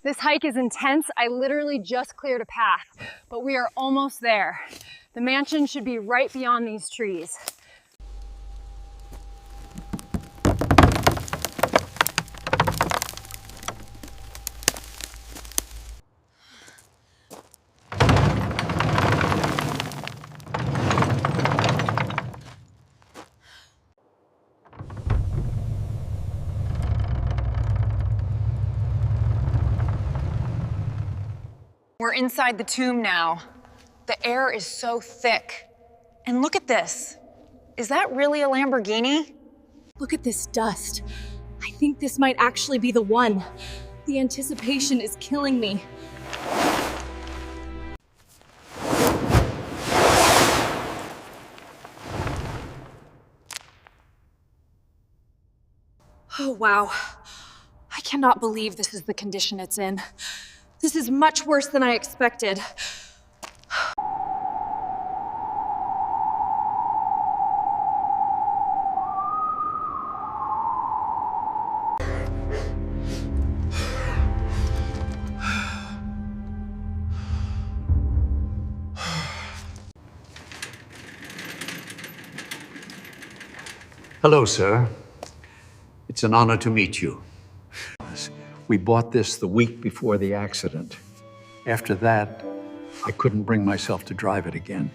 This hike is intense. I literally just cleared a path, but we are almost there. The mansion should be right beyond these trees. We're inside the tomb now. The air is so thick. And look at this. Is that really a Lamborghini? Look at this dust. I think this might actually be the one. The anticipation is killing me. Oh, wow. I cannot believe this is the condition it's in. This is much worse than I expected. Hello, sir. It's an honor to meet you. We bought this the week before the accident. After that, I couldn't bring myself to drive it again.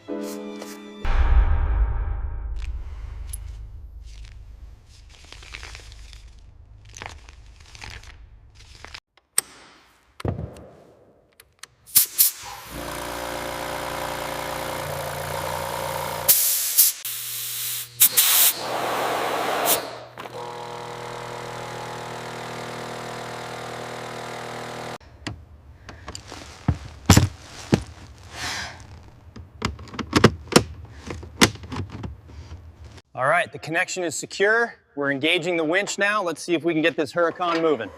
All right, the connection is secure. We're engaging the winch now. Let's see if we can get this Huracan moving.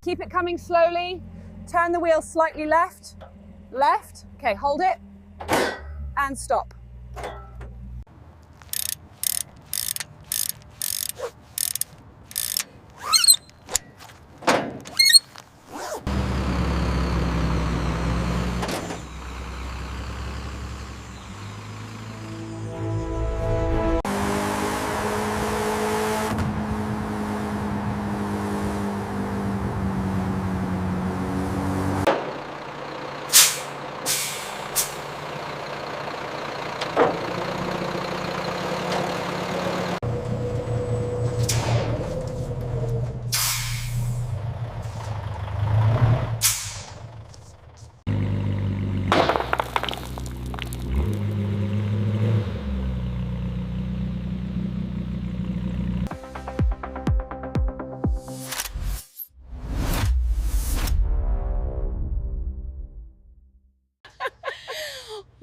Keep it coming slowly. Turn the wheel slightly left. Left. Okay, hold it. And stop.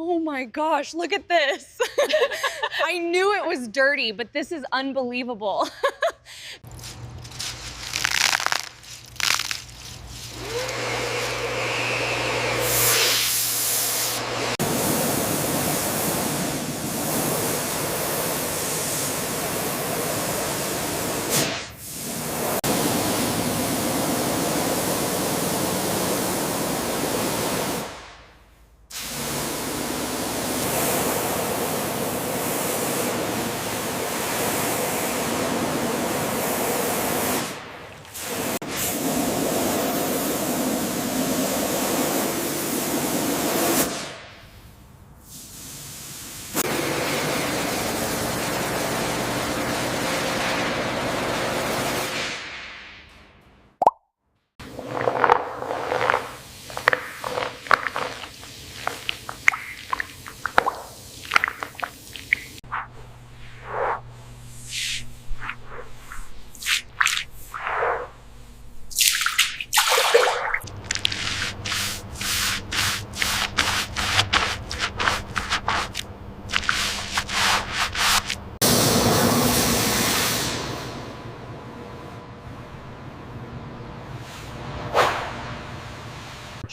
Oh my gosh, look at this. I knew it was dirty, but this is unbelievable.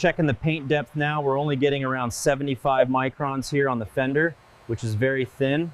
checking the paint depth now. We're only getting around 75 microns here on the fender, which is very thin.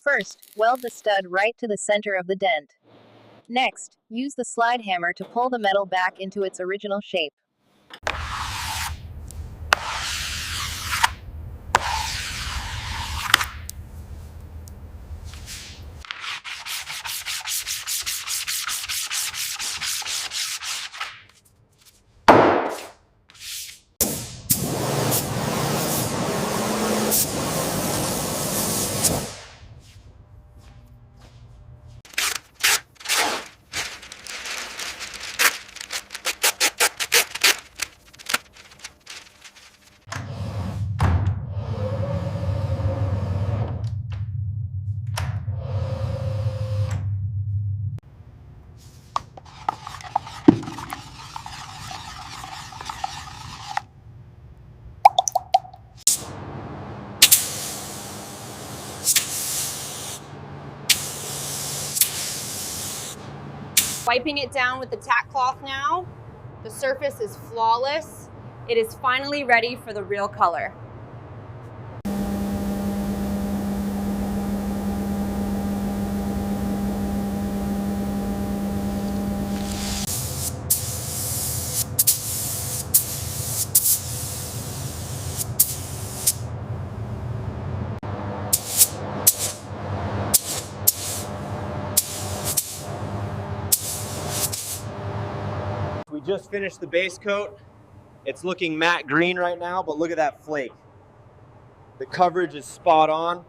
First, weld the stud right to the center of the dent. Next, use the slide hammer to pull the metal back into its original shape. Wiping it down with the tack cloth now. The surface is flawless. It is finally ready for the real color. We just finished the base coat. It's looking matte green right now, but look at that flake. The coverage is spot on.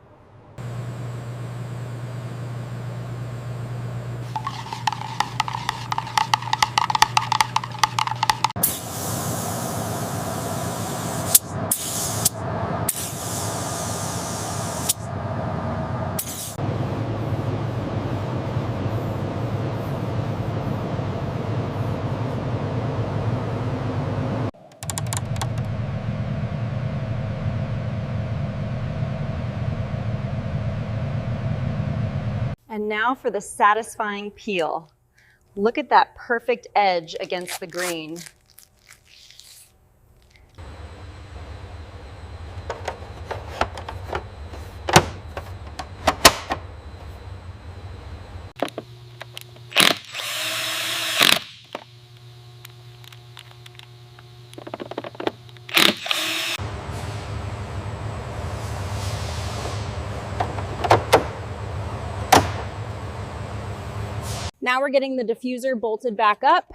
And now for the satisfying peel. Look at that perfect edge against the green. Now we're getting the diffuser bolted back up.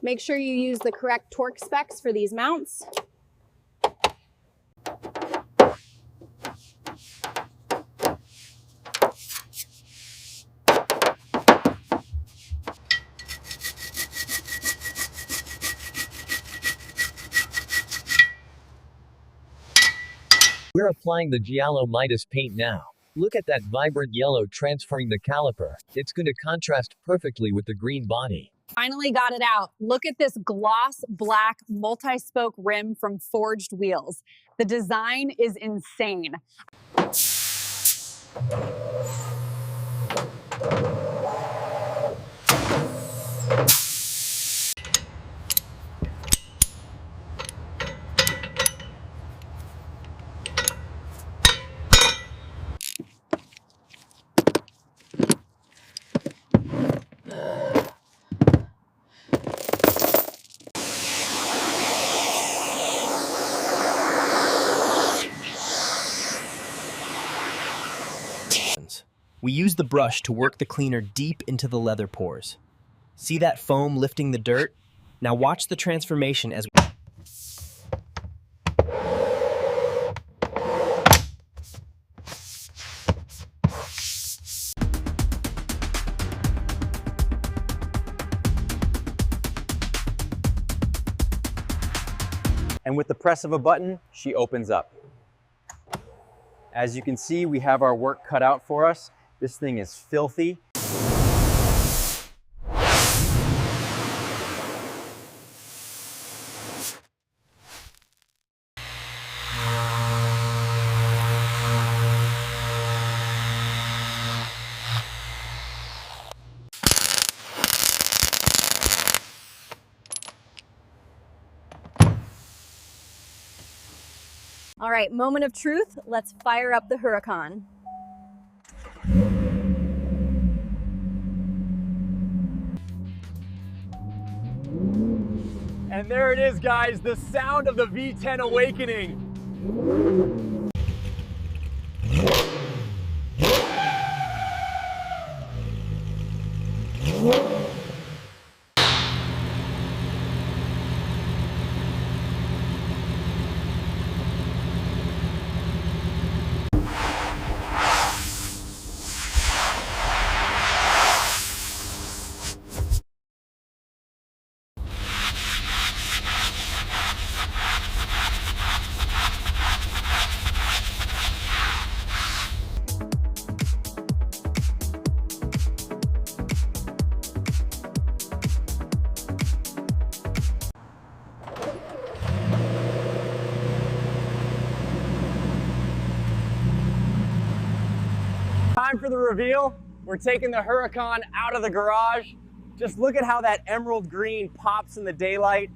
Make sure you use the correct torque specs for these mounts. We're applying the Giallo Midas paint now. Look at that vibrant yellow transferring the caliper. It's going to contrast perfectly with the green body. Finally got it out. Look at this gloss black multi-spoke rim from Forged Wheels. The design is insane. We use the brush to work the cleaner deep into the leather pores. See that foam lifting the dirt? Now watch the transformation as And with the press of a button, she opens up. As you can see, we have our work cut out for us. This thing is filthy. All right, moment of truth. Let's fire up the Huracan. And there it is, guys, the sound of the V10 awakening. Time for the reveal. We're taking the Huracan out of the garage. Just look at how that emerald green pops in the daylight.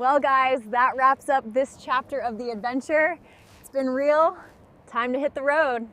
Well, guys, that wraps up this chapter of the adventure. It's been real. Time to hit the road.